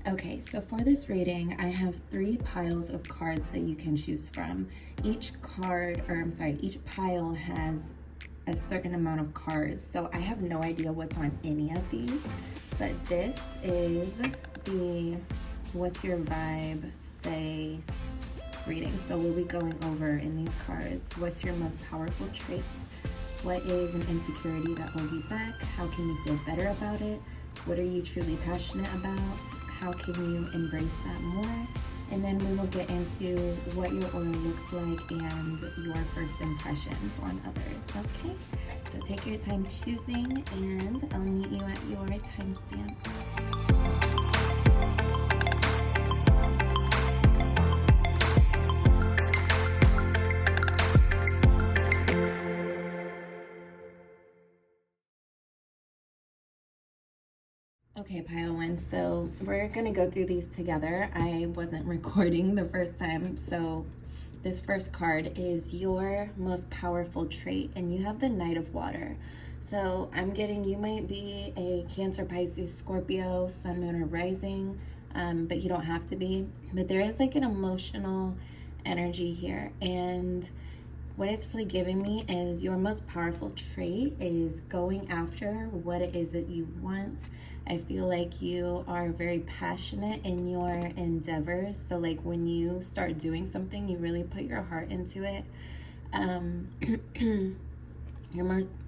Okay, so for this reading, I have 3 piles of cards that you can choose from. Each pile has a certain amount of cards. So I have no idea what's on any of these, but this is the What's Your Vibe Say reading. So we'll be going over in these cards, what's your most powerful trait? What is an insecurity that holds you back? How can you feel better about it? What are you truly passionate about? How can you embrace that more? And then we will get into what your aura looks like and your first impressions on others, okay? So take your time choosing, and I'll meet you at your timestamp. Okay, pile 1, so we're gonna go through these together. I wasn't recording the first time, so this first card is your most powerful trait, and you have the Knight of Water. So I'm getting you might be a Cancer, Pisces, Scorpio, Sun, Moon, or Rising, but you don't have to be. But there is like an emotional energy here, and what it's really giving me is your most powerful trait is going after what it is that you want. I feel like you are very passionate in your endeavors. So like when you start doing something, you really put your heart into it.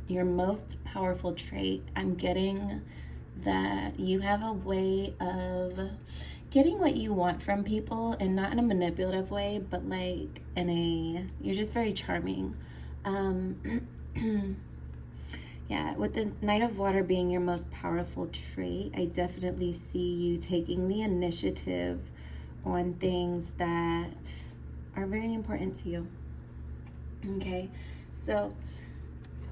Your most powerful trait, I'm getting that you have a way of getting what you want from people, and not in a manipulative way, but like you're just very charming. Yeah, with the Knight of Water being your most powerful trait, I definitely see you taking the initiative on things that are very important to you. Okay, so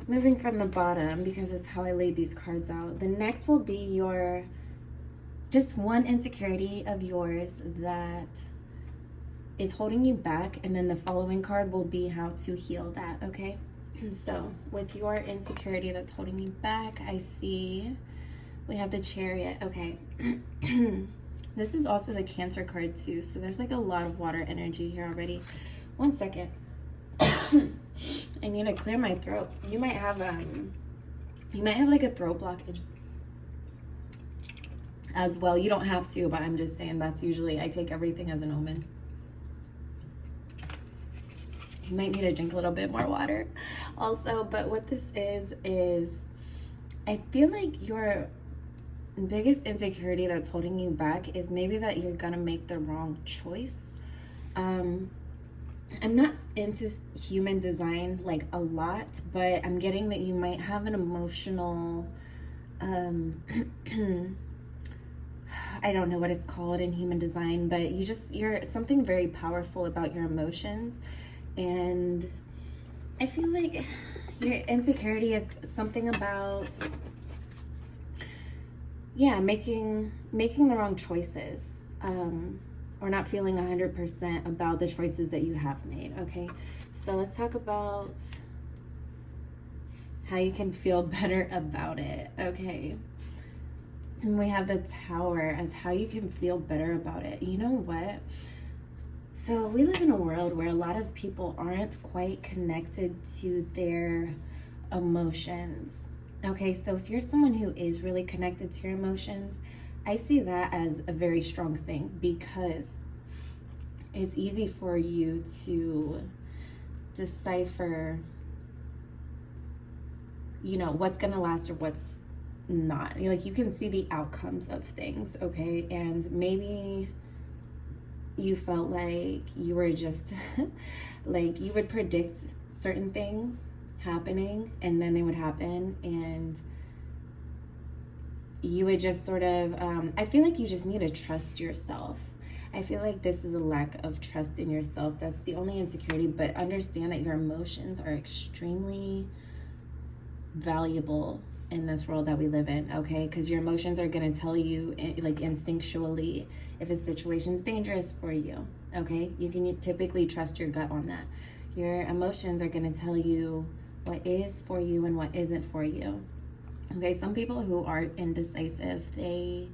moving from the bottom, because it's how I laid these cards out, the next will be your just one insecurity of yours that is holding you back, and then the following card will be how to heal that, okay? So with your insecurity that's holding you back, I see we have the Chariot. Okay. This is also the Cancer card too, so there's like a lot of water energy here already. One second. I need to clear my throat. You might have like a throat blockage as well. You don't have to, but I'm just saying that's usually, I take everything as an omen. You might need to drink a little bit more water also. But what this is I feel like your biggest insecurity that's holding you back is maybe that you're gonna make the wrong choice. I'm not into human design like a lot, but I'm getting that you might have an emotional I don't know what it's called in human design, but you're something very powerful about your emotions. And I feel like your insecurity is something about, yeah, making the wrong choices, or not feeling 100% about the choices that you have made, okay? So let's talk about how you can feel better about it, okay? And we have the Tower as how you can feel better about it. You know what? So we live in a world where a lot of people aren't quite connected to their emotions. Okay, so if you're someone who is really connected to your emotions, I see that as a very strong thing, because it's easy for you to decipher, you know, what's gonna last or what's not. Like, you can see the outcomes of things, okay? And maybe you felt like you were just like, you would predict certain things happening, and then they would happen, and you would just sort of I feel like you just need to trust yourself. I feel like this is a lack of trust in yourself. That's the only insecurity. But understand that your emotions are extremely valuable in this world that we live in, okay? Because your emotions are going to tell you, like, instinctually if a situation's dangerous for you, okay? You can typically trust your gut on that. Your emotions are going to tell you what is for you and what isn't for you, okay? Some people who are indecisive, they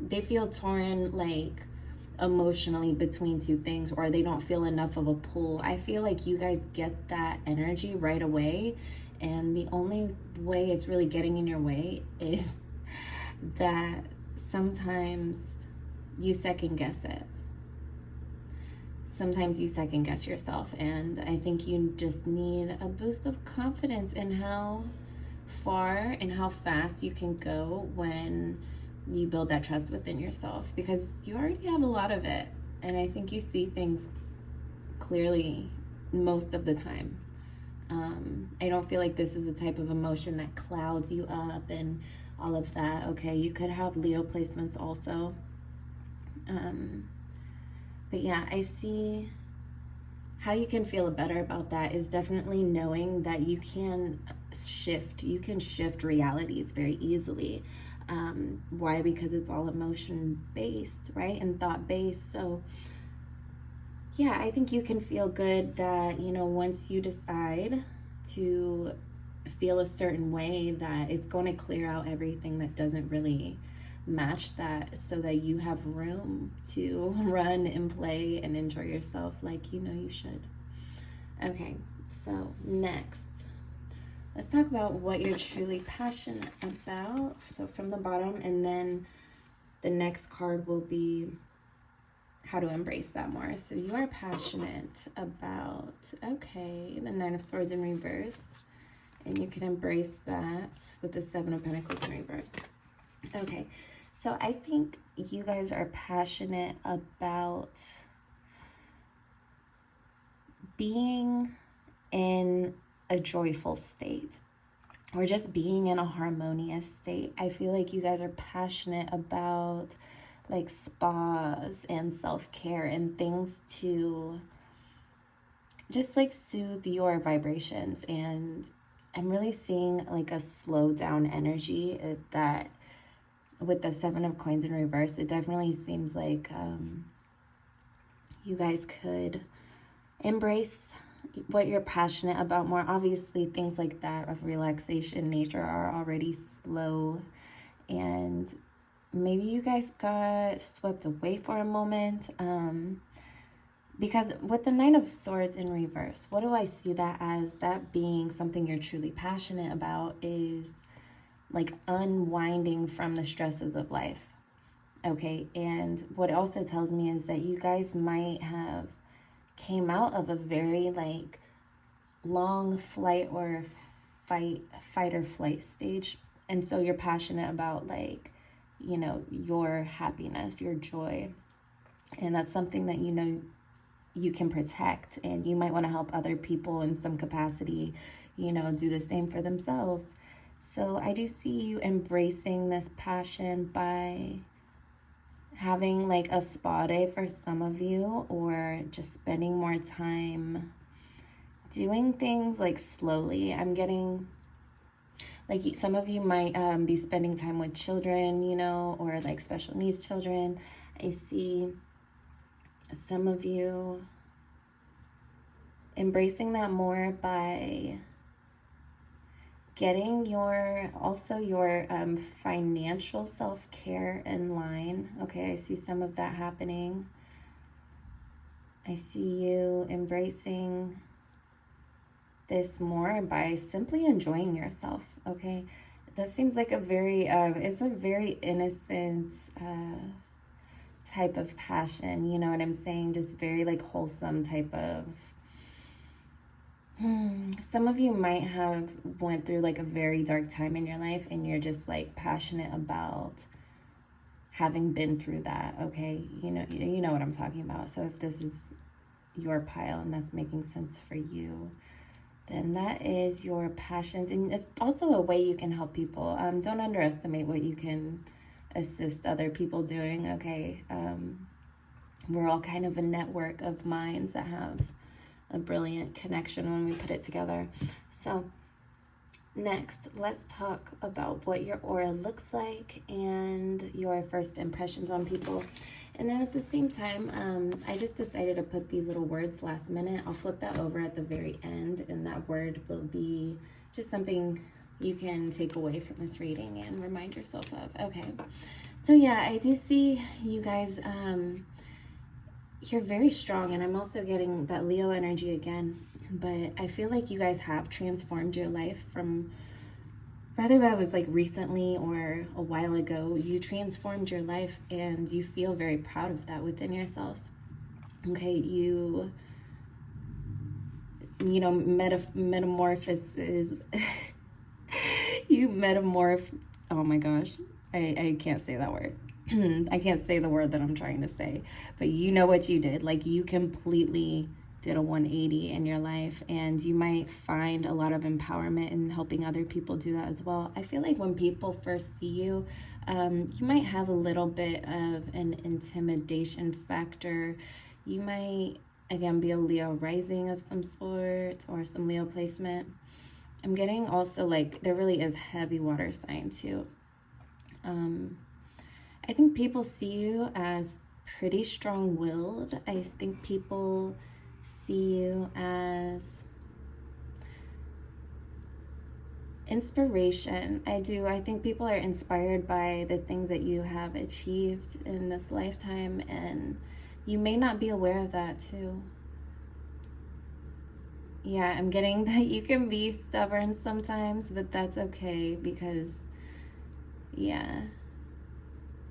they feel torn, like, emotionally between two things, or they don't feel enough of a pull. I feel like you guys get that energy right away, and the only way it's really getting in your way is that sometimes you second guess it. Sometimes you second guess yourself, and I think you just need a boost of confidence in how far and how fast you can go when you build that trust within yourself, because you already have a lot of it, and I think you see things clearly most of the time. I don't feel like this is a type of emotion that clouds you up and all of that. Okay, you could have Leo placements also. But yeah, I see how you can feel better about that is definitely knowing that you can shift realities very easily. Why? Because it's all emotion based, right? And thought based. So yeah, I think you can feel good that, once you decide to feel a certain way, that it's going to clear out everything that doesn't really match that, so that you have room to run and play and enjoy yourself like you should. Okay, so next, let's talk about what you're truly passionate about. So from the bottom, and then the next card will be how to embrace that more. So you are passionate about, okay, the Nine of Swords in reverse, and you can embrace that with the Seven of Pentacles in reverse. Okay, so I think you guys are passionate about being in a joyful state, or just being in a harmonious state. I feel like you guys are passionate about like spas and self-care and things to just like soothe your vibrations. And I'm really seeing like a slow down energy that with the Seven of Coins in reverse, it definitely seems like you guys could embrace what you're passionate about more. Obviously, things like that of relaxation nature are already slow, and maybe you guys got swept away for a moment. Because with the Nine of Swords in reverse, what do I see that as? That being something you're truly passionate about is like unwinding from the stresses of life. Okay, and what it also tells me is that you guys might have came out of a very like long flight or fight or flight stage, and so you're passionate about like your happiness, your joy, and that's something that you can protect, and you might want to help other people in some capacity do the same for themselves. So I do see you embracing this passion by having like a spa day for some of you, or just spending more time doing things like slowly. I'm getting like some of you might be spending time with children, or like special needs children. I see some of you embracing that more by getting your financial self-care in line. Okay, I see some of that happening. I see you embracing this more by simply enjoying yourself. Okay, that seems like a very it's a very innocent type of passion, you know what I'm saying? Just very like wholesome type of some of you might have went through like a very dark time in your life, and you're just like passionate about having been through that. Okay, you know what I'm talking about. So if this is your pile and that's making sense for you, then that is your passions. And it's also a way you can help people. Don't underestimate what you can assist other people doing. Okay, we're all kind of a network of minds that have a brilliant connection when we put it together. So next, let's talk about what your aura looks like and your first impressions on people. And then at the same time, I just decided to put these little words last minute. I'll flip that over at the very end, and that word will be just something you can take away from this reading and remind yourself of. Okay, So yeah, I do see you guys, you're very strong, and I'm also getting that Leo energy again. But I feel like you guys have transformed your life from, whether that was like recently or a while ago, you transformed your life and you feel very proud of that within yourself. Okay, you know, metamorphosis. You metamorph. Oh my gosh, I can't say that word. I can't say the word that I'm trying to say, but you know what you did. Like, you completely did a 180 in your life, and you might find a lot of empowerment in helping other people do that as well. I feel like when people first see you, you might have a little bit of an intimidation factor. You might, again, be a Leo rising of some sort or some Leo placement. I'm getting also like there really is heavy water sign too. I think people see you as pretty strong-willed. I think people see you as inspiration. I do. I think people are inspired by the things that you have achieved in this lifetime, and you may not be aware of that too. Yeah, I'm getting that you can be stubborn sometimes, but that's okay because, yeah,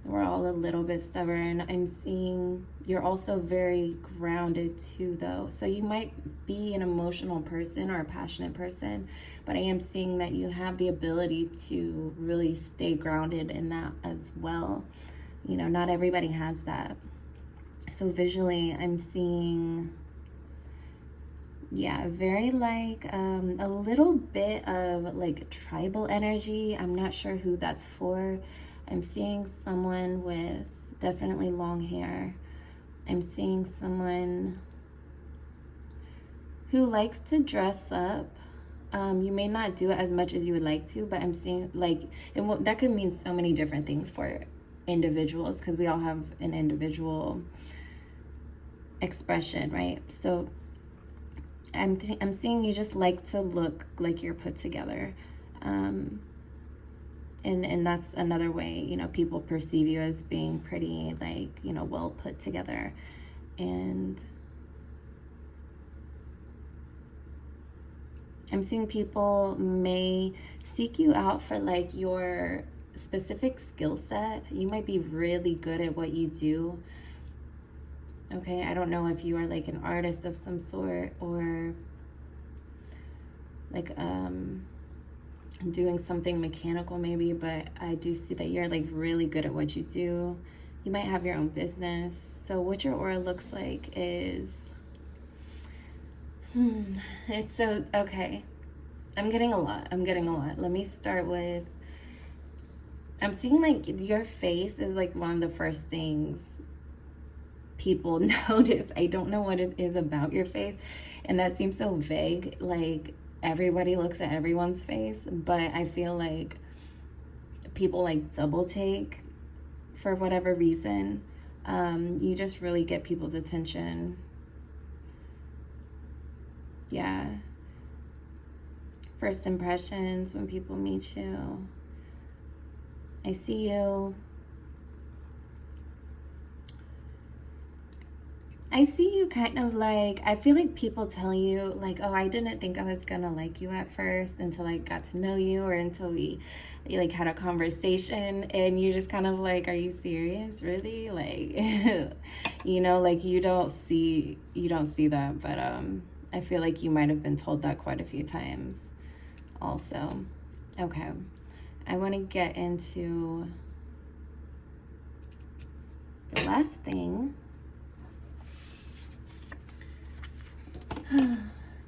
we're all a little bit stubborn. I'm seeing you're also very grounded too, though. So you might be an emotional person or a passionate person, but I am seeing that you have the ability to really stay grounded in that as well. You know, not everybody has that. So visually, I'm seeing, yeah, very like a little bit of like tribal energy. I'm not sure who that's for. I'm seeing someone with definitely long hair. I'm seeing someone who likes to dress up. You may not do it as much as you would like to, but I'm seeing like that could mean so many different things for individuals, because we all have an individual expression, right? So I'm seeing you just like to look like you're put together. And that's another way, you know, people perceive you as being pretty, like, you know, well put together. And I'm seeing people may seek you out for like your specific skill set. You might be really good at what you do. Okay, I don't know if you are like an artist of some sort, or like doing something mechanical maybe, but I do see that you're like really good at what you do. You might have your own business. So what your aura looks like is, it's so, okay. I'm getting a lot. Let me start with, I'm seeing like your face is like one of the first things people notice. I don't know what it is about your face, and that seems so vague. Like, everybody looks at everyone's face, but I feel like people like double take for whatever reason. You just really get people's attention. Yeah. First impressions when people meet you. I see you. I see you kind of like, I feel like people tell you like, oh, I didn't think I was gonna like you at first until I got to know you, or until we like had a conversation, and you're just kind of like, are you serious? Really? Like, you know, like you don't see that, but I feel like you might have been told that quite a few times also. Okay. I want to get into the last thing.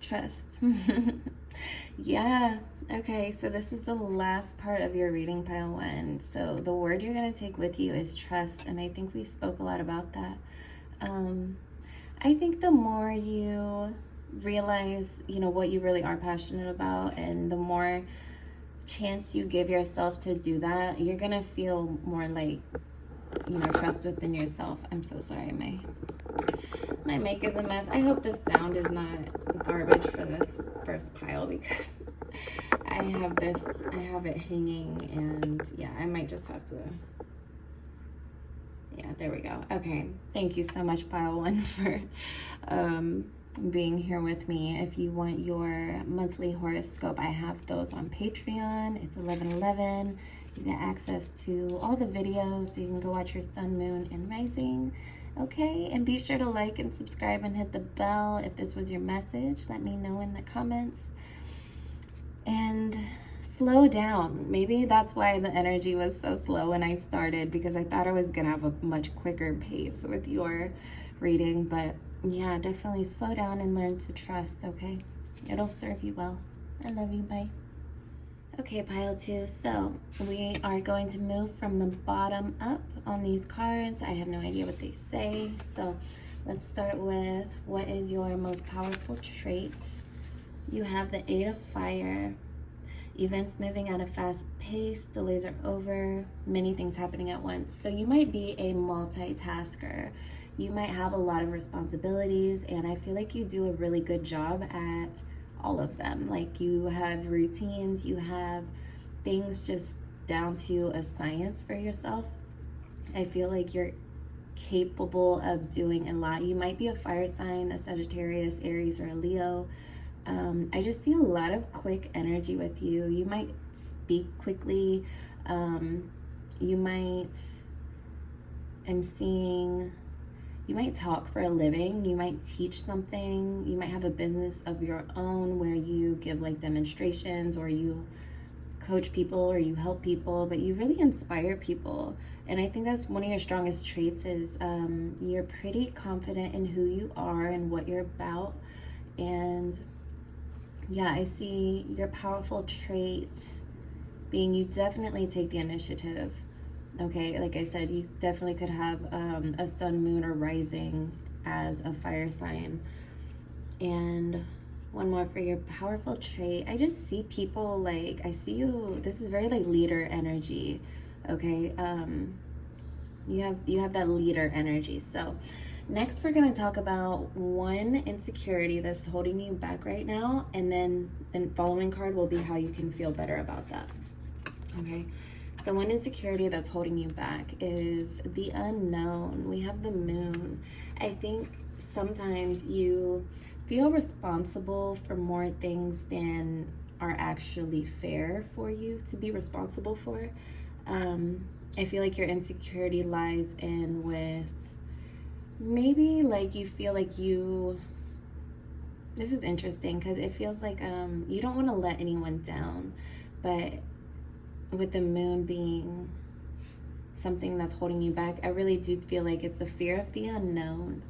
Trust. Yeah. Okay, so this is the last part of your reading, pile one. So the word you're going to take with you is trust, and I think we spoke a lot about that. I think the more you realize, you know, what you really are passionate about, and the more chance you give yourself to do that, you're going to feel more like, you know, trust within yourself. I'm so sorry, my mic is a mess. I hope this sound is not garbage for this first pile, because I have it hanging, and yeah, I might just have to there we go. Okay, thank you so much, Pile One, for being here with me. If you want your monthly horoscope, I have those on Patreon. It's 11/11. You get access to all the videos, so you can go watch your sun, moon, and rising. Okay, and be sure to like and subscribe and hit the bell. If this was your message, let me know in the comments. And slow down. Maybe that's why the energy was so slow when I started, because I thought I was gonna have a much quicker pace with your reading. But yeah, definitely slow down and learn to trust, okay? It'll serve you well. I love you. Bye. Okay, pile 2. So we are going to move from the bottom up on these cards. I have no idea what they say. So let's start with, what is your most powerful trait? You have the 8 of Fire. Events moving at a fast pace, delays are over, many things happening at once. So you might be a multitasker. You might have a lot of responsibilities, and I feel like you do a really good job at all of them. Like, you have routines, you have things just down to a science for yourself. I feel like you're capable of doing a lot. You might be a fire sign, a Sagittarius, Aries, or a Leo. I just see a lot of quick energy with you. You might speak quickly. You might talk for a living. You might teach something. You might have a business of your own where you give like demonstrations, or you coach people, or you help people, but you really inspire people. And I think that's one of your strongest traits is you're pretty confident in who you are and what you're about. And yeah, I see your powerful trait being you definitely take the initiative. Okay, like I said, you definitely could have a sun, moon, or rising as a fire sign. And one more for your powerful trait. I just see people like, I see you, this is very like leader energy. Okay, you have that leader energy. So next, we're going to talk about one insecurity that's holding you back right now, and then the following card will be how you can feel better about that. Okay, so one insecurity that's holding you back is the unknown. We have the moon. I think sometimes you feel responsible for more things than are actually fair for you to be responsible for. I feel like your insecurity lies in with maybe like you feel like this is interesting because it feels like you don't want to let anyone down, but with the moon being something that's holding you back, I really do feel like it's a fear of the unknown.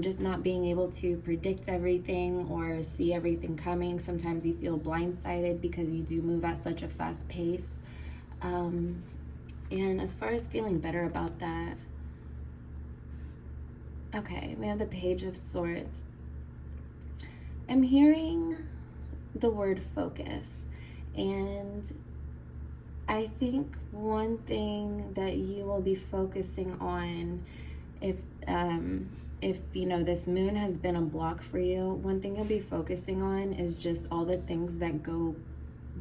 Just not being able to predict everything or see everything coming. Sometimes you feel blindsided because you do move at such a fast pace. And as far as feeling better about that, okay, we have the Page of Swords. I'm hearing the word focus, and I think one thing that you will be focusing on, if you know this moon has been a block for you, one thing you'll be focusing on is just all the things that go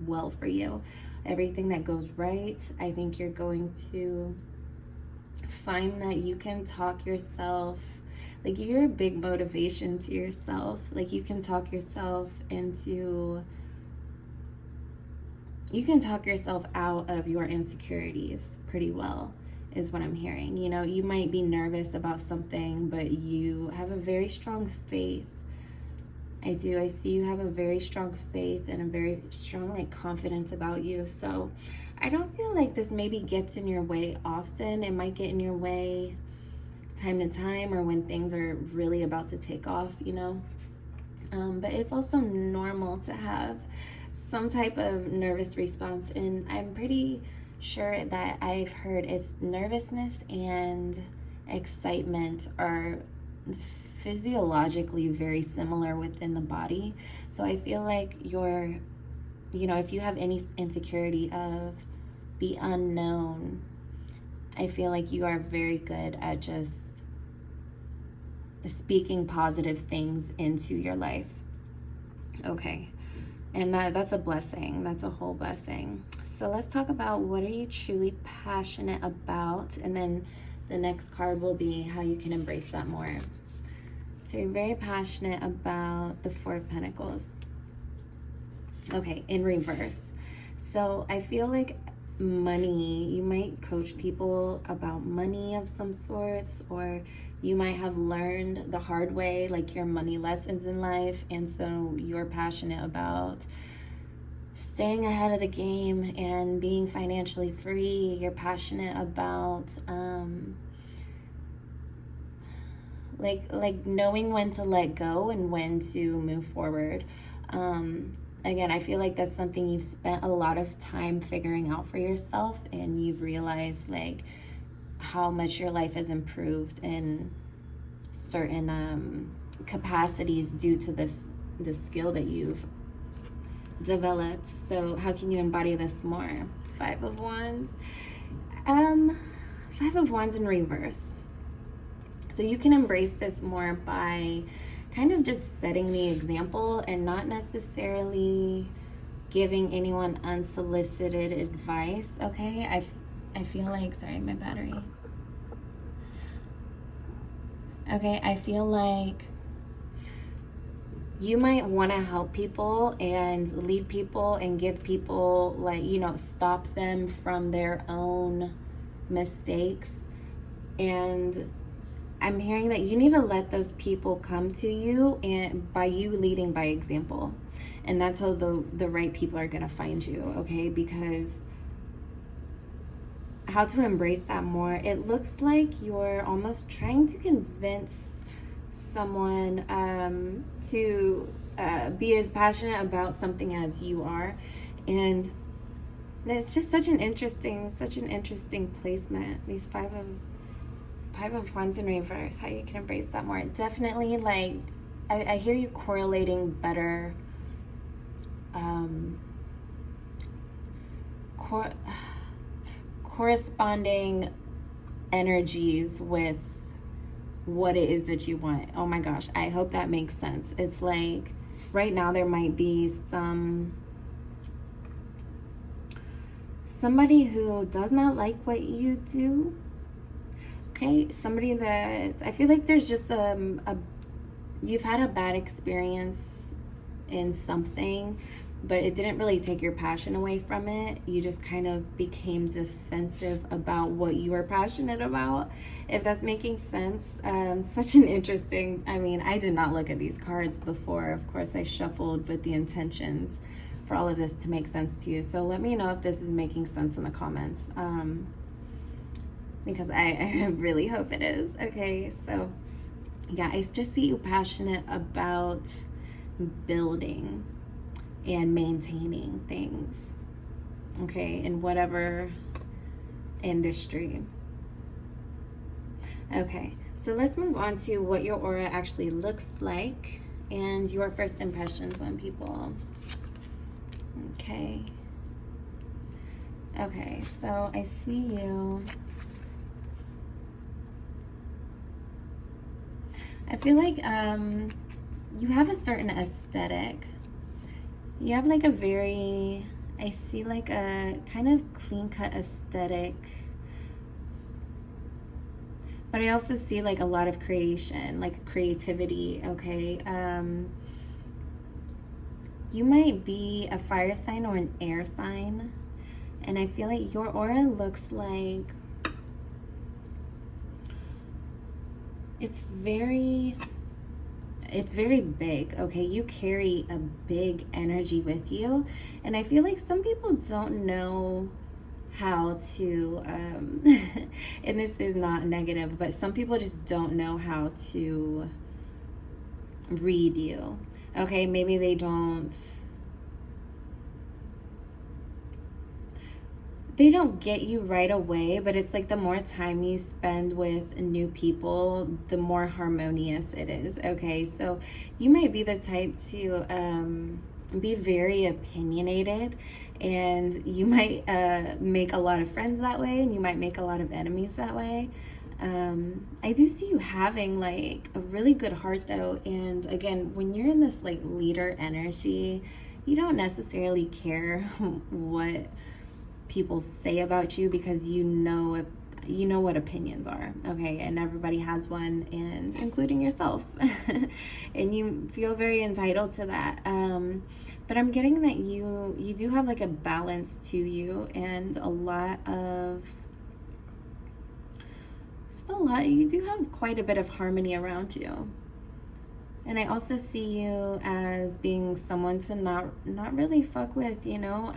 well for you, everything that goes right. I think you're going to find that you can talk yourself, like you're a big motivation to yourself. Like you can talk yourself out of your insecurities pretty well, is what I'm hearing. You know, you might be nervous about something, but you have a very strong faith. I see you have a very strong faith and a very strong like confidence about you. So I don't feel like this maybe gets in your way often. It might get in your way time to time, or when things are really about to take off, you know. But it's also normal to have some type of nervous response, and I'm pretty sure that I've heard it's nervousness and excitement are physiologically very similar within the body. So I feel like if you have any insecurity of the unknown, I feel like you are very good at just speaking positive things into your life. Okay, and that's a blessing. That's a whole blessing. So let's talk about, what are you truly passionate about? And then the next card will be how you can embrace that more. So you're very passionate about the Four of Pentacles. Okay, in reverse. So I feel like money, you might coach people about money of some sorts, or you might have learned the hard way, like your money lessons in life, and so you're passionate about staying ahead of the game and being financially free. You're passionate about like knowing when to let go and when to move forward. Again, I feel like that's something you've spent a lot of time figuring out for yourself, and you've realized like how much your life has improved in certain capacities due to this skill that you've developed. So how can you embody this more? Five of Wands. Five of Wands in reverse. So you can embrace this more by kind of just setting the example and not necessarily giving anyone unsolicited advice, okay? I feel like, sorry, my battery. Okay, I feel like you might want to help people and lead people and give people, like, you know, stop them from their own mistakes. And I'm hearing that you need to let those people come to you, and by you leading by example. And that's how the right people are going to find you, okay? Because how to embrace that more, it looks like you're almost trying to convince someone to be as passionate about something as you are. And it's just such an interesting placement, these Five of Wands in reverse, how you can embrace that more. Definitely, like, I hear you correlating better, corresponding energies with what it is that you want. Oh my gosh, I hope that makes sense. It's like, right now there might be somebody who does not like what you do. Okay, somebody that I feel like there's just you've had a bad experience in something, but it didn't really take your passion away from it. You just kind of became defensive about what you were passionate about, if that's making sense. Such an interesting, I mean, I did not look at these cards before. Of course, I shuffled with the intentions for all of this to make sense to you. So let me know if this is making sense in the comments. Because I really hope it is. Okay, so yeah, I just see you passionate about building and maintaining things, okay, in whatever industry. Okay, so let's move on to what your aura actually looks like and your first impressions on people. Okay. Okay, so I see you. I feel like you have a certain aesthetic. You have like a very, I see like a kind of clean-cut aesthetic. But I also see like a lot of creation, like creativity, okay? You might be a fire sign or an air sign. And I feel like your aura looks like it's very big, okay? You carry a big energy with you, and I feel like some people don't know how to and this is not negative, but some people just don't know how to read you, okay? Maybe they don't get you right away, but it's like the more time you spend with new people, the more harmonious it is, okay? So you might be the type to be very opinionated, and you might make a lot of friends that way, and you might make a lot of enemies that way. I do see you having like a really good heart though, and again, when you're in this like leader energy, you don't necessarily care what people say about you, because you know you know what opinions are, okay? And everybody has one, and including yourself. And you feel very entitled to that. But I'm getting that you do have like a balance to you, and you do have quite a bit of harmony around you. And I also see you as being someone to not really fuck with, you know.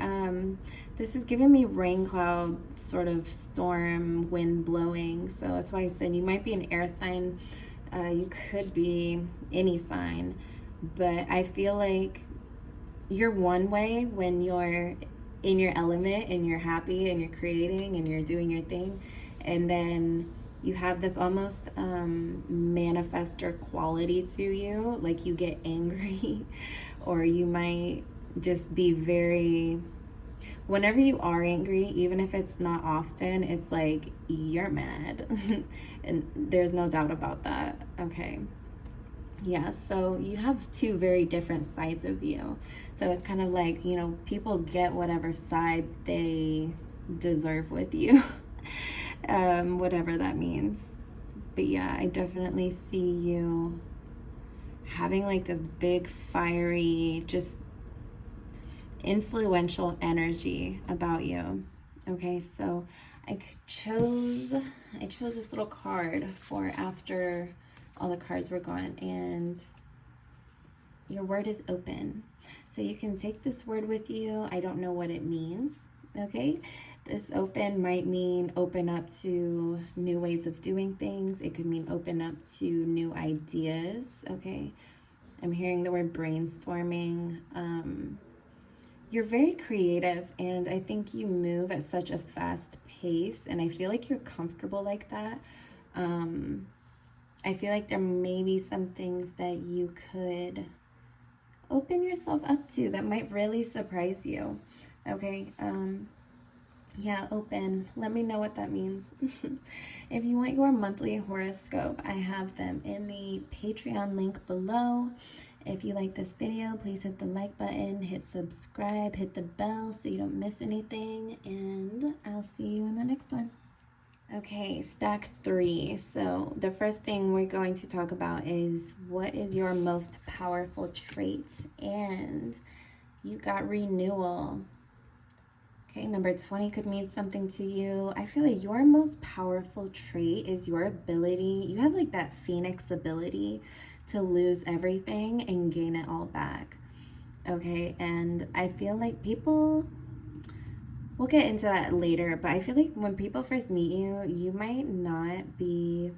This is giving me rain cloud, sort of storm, wind blowing. So that's why I said you might be an air sign. You could be any sign. But I feel like you're one way when you're in your element and you're happy and you're creating and you're doing your thing. And then you have this almost manifester quality to you, like you get angry, or you might just be very, whenever you are angry, even if it's not often, it's like you're mad. And there's no doubt about that. Okay. Yeah, so you have two very different sides of you. So it's kind of like, you know, people get whatever side they deserve with you. Whatever that means. But yeah, I definitely see you having like this big, fiery, just influential energy about you. Okay, so I chose this little card for after all the cards were gone, and your word is open. So you can take this word with you. I don't know what it means. Okay, this open might mean open up to new ways of doing things. It could mean open up to new ideas. Okay, I'm hearing the word brainstorming. You're very creative, and I think you move at such a fast pace, and I feel like you're comfortable like that. I feel like there may be some things that you could open yourself up to that might really surprise you. Okay, yeah, open. Let me know what that means. If you want your monthly horoscope, I have them in the Patreon link below. If you like this video, please hit the like button, hit subscribe, hit the bell so you don't miss anything, and I'll see you in the next one. Okay, stack 3. So the first thing we're going to talk about is what is your most powerful trait, and you got renewal. Okay, number 20 could mean something to you. I feel like your most powerful trait is your ability. You have like that phoenix ability to lose everything and gain it all back. Okay, and I feel like people, we'll get into that later, but I feel like when people first meet you, you might not be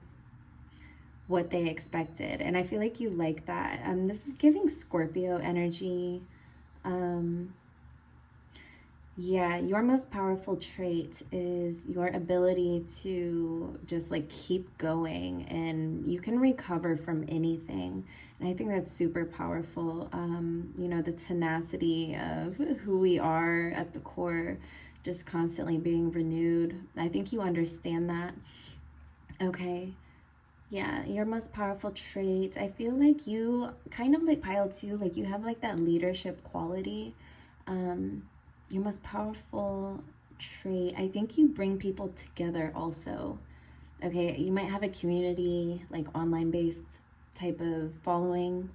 what they expected. And I feel like you like that. This is giving Scorpio energy. Yeah, your most powerful trait is your ability to just like keep going, and you can recover from anything. And I think that's super powerful. You know, the tenacity of who we are at the core, just constantly being renewed. I think you understand that. Okay. Yeah, your most powerful trait. I feel like you kind of like pile 2, like you have like that leadership quality. Your most powerful trait, I think you bring people together also. Okay, you might have a community, like online based type of following,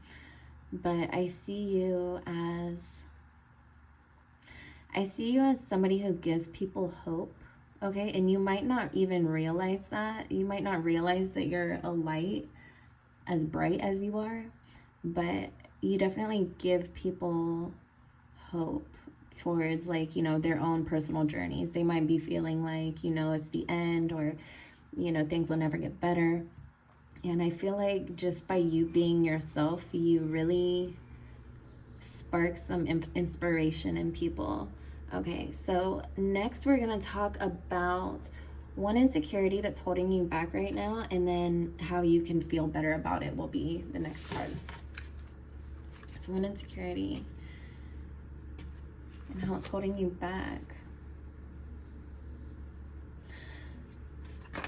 but I see you as somebody who gives people hope. Okay, and you might not even realize that. You might not realize that you're a light as bright as you are, but you definitely give people hope towards, like, you know, their own personal journeys. They might be feeling like, you know, it's the end, or, you know, things will never get better. And I feel like just by you being yourself, you really spark some inspiration in people. Okay, so next we're gonna talk about one insecurity that's holding you back right now, and then how you can feel better about it will be the next card. So one insecurity and how it's holding you back.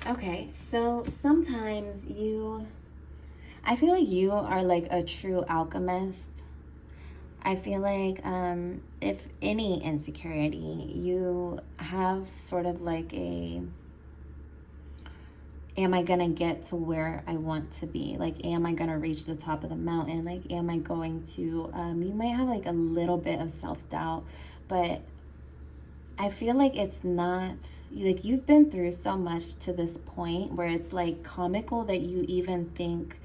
Okay, so sometimes I feel like you are like a true alchemist. I feel like if any insecurity, you have sort of like am I gonna get to where I want to be? Like, am I gonna reach the top of the mountain? Like, am I going to, you might have like a little bit of self-doubt, but I feel like it's not, like, you've been through so much to this point where it's like comical that you even think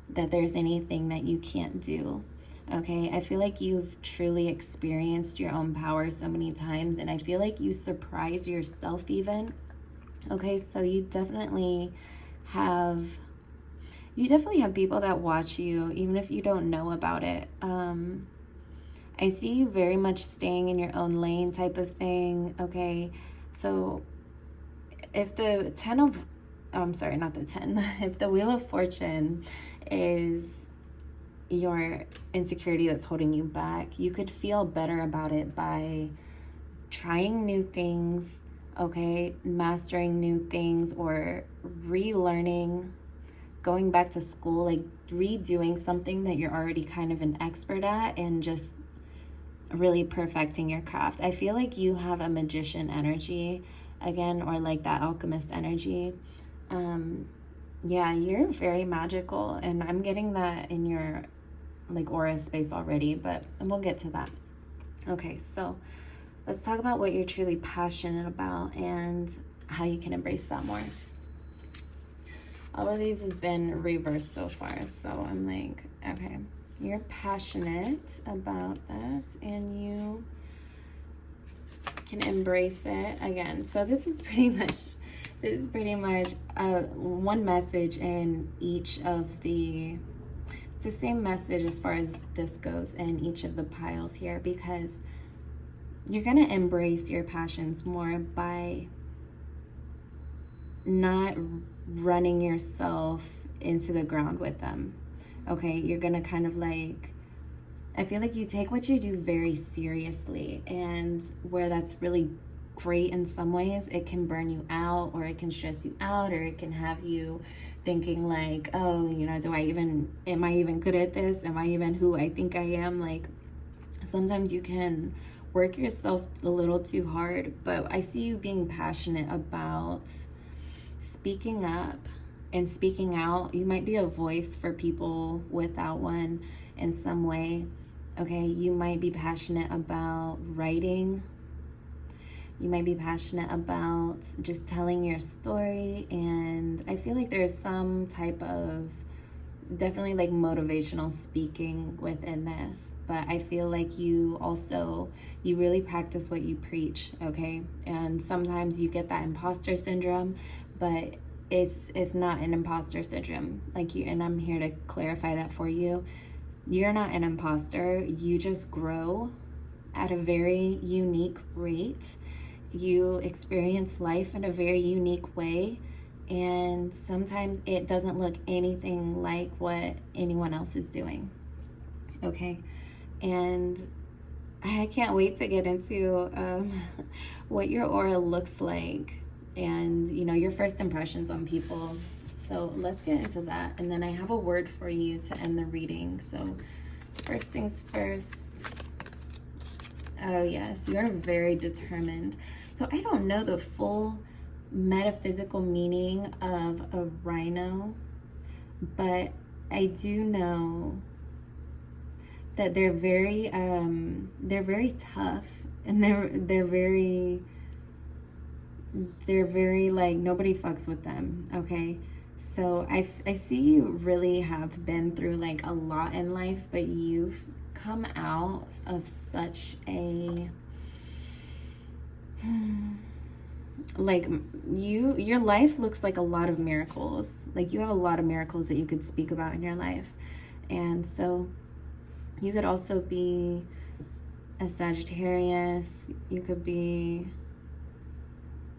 that there's anything that you can't do. Okay, I feel like you've truly experienced your own power so many times, and I feel like you surprise yourself even. Okay, so have you definitely have people that watch you even if you don't know about it. I see you very much staying in your own lane type of thing. Okay, so if the 10 of, oh, I'm sorry, not the 10, if the Wheel of Fortune is your insecurity that's holding you back, you could feel better about it by trying new things, okay, mastering new things, or relearning, going back to school, like redoing something that you're already kind of an expert at and just really perfecting your craft. I feel like you have a magician energy again, or like that alchemist energy. Yeah, you're very magical, and I'm getting that in your like aura space already, but we'll get to that. Okay, so let's talk about what you're truly passionate about and how you can embrace that more. All of these has been reversed so far, so I'm like, okay, you're passionate about that and you can embrace it again. So this is pretty much one message in each of the, it's the same message as far as this goes in each of the piles here, because you're going to embrace your passions more by not running yourself into the ground with them. Okay, you're going to kind of like, I feel like you take what you do very seriously, and where that's really great in some ways, it can burn you out, or it can stress you out, or it can have you thinking like, oh, you know, am I even good at this? Am I even who I think I am? Like, sometimes you can work yourself a little too hard, but I see you being passionate about speaking up and speaking out. You might be a voice for people without one in some way. Okay, you might be passionate about writing. You might be passionate about just telling your story, and I feel like there's some type of definitely like motivational speaking within this, but I feel like you really practice what you preach. Okay, and sometimes you get that imposter syndrome, but it's not an imposter syndrome, like you, and I'm here to clarify that for you. You're not an imposter. You just grow at a very unique rate. You experience life in a very unique way, and sometimes it doesn't look anything like what anyone else is doing. Okay, and I can't wait to get into what your aura looks like, and you know, your first impressions on people. So let's get into that, and then I have a word for you to end the reading. So first things first. Oh yes, you are very determined. So I don't know the full metaphysical meaning of a rhino, but I do know that they're very tough, and they're very like, nobody fucks with them. Okay, so I see you really have been through like a lot in life, but you've come out of such a like, your life looks like a lot of miracles. Like, you have a lot of miracles that you could speak about in your life. And so you could also be a Sagittarius. You could be,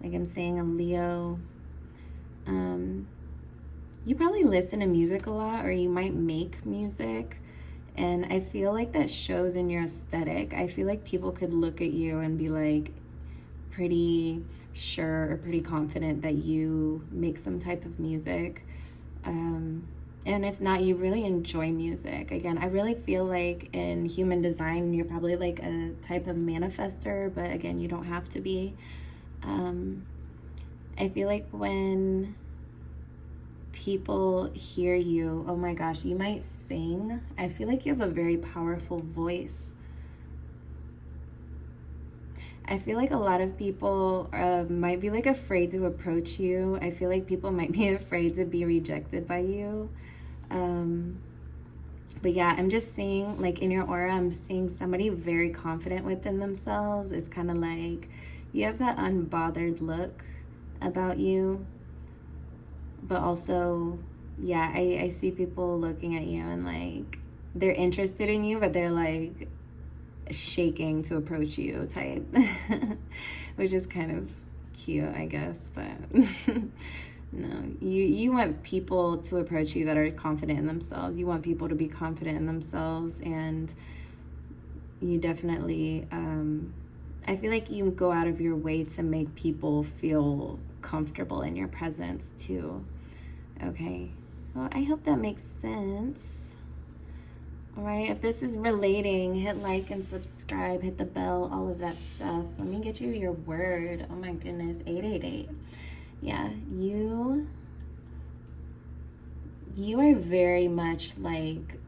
like I'm saying, a Leo. You probably listen to music a lot, or you might make music. And I feel like that shows in your aesthetic. I feel like people could look at you and be like pretty sure or pretty confident that you make some type of music. And if not, you really enjoy music. Again, I really feel like in human design, you're probably like a type of manifester, but again, you don't have to be. I feel like when people hear you. Oh my gosh, you might sing. I feel like you have a very powerful voice. I feel like a lot of people might be like afraid to approach you. I feel like people might be afraid to be rejected by you. But yeah, I'm just seeing, like, in your aura, I'm seeing somebody very confident within themselves. It's kind of like you have that unbothered look about you. But also, yeah, I see people looking at you and, like, they're interested in you, but they're, like, shaking to approach you type. Which is kind of cute, I guess. But no, you want people to approach you that are confident in themselves. You want people to be confident in themselves, and you definitely, I feel like you go out of your way to make people feel comfortable in your presence too. Okay, well, I hope that makes sense. All right, if this is relating, hit like and subscribe, hit the bell, all of that stuff. Let me get you your word. Oh my goodness, 888. Yeah, you are very much like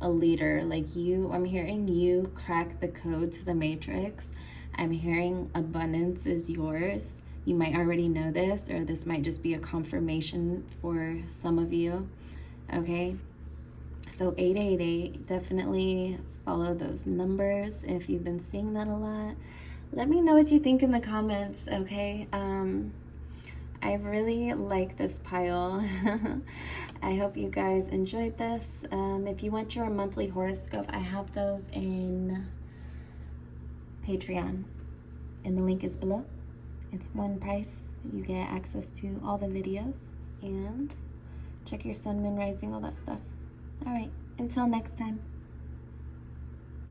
a leader. Like I'm hearing you crack the code to the matrix. I'm hearing abundance is yours. You might already know this, or this might just be a confirmation for some of you. Okay, so 888, definitely follow those numbers if you've been seeing that a lot. Let me know what you think in the comments, okay? I really like this pile. I hope you guys enjoyed this. If you want your monthly horoscope, I have those in Patreon, and the link is below. It's one price. You get access to all the videos, and check your sun, moon, rising, all that stuff. All right, until next time.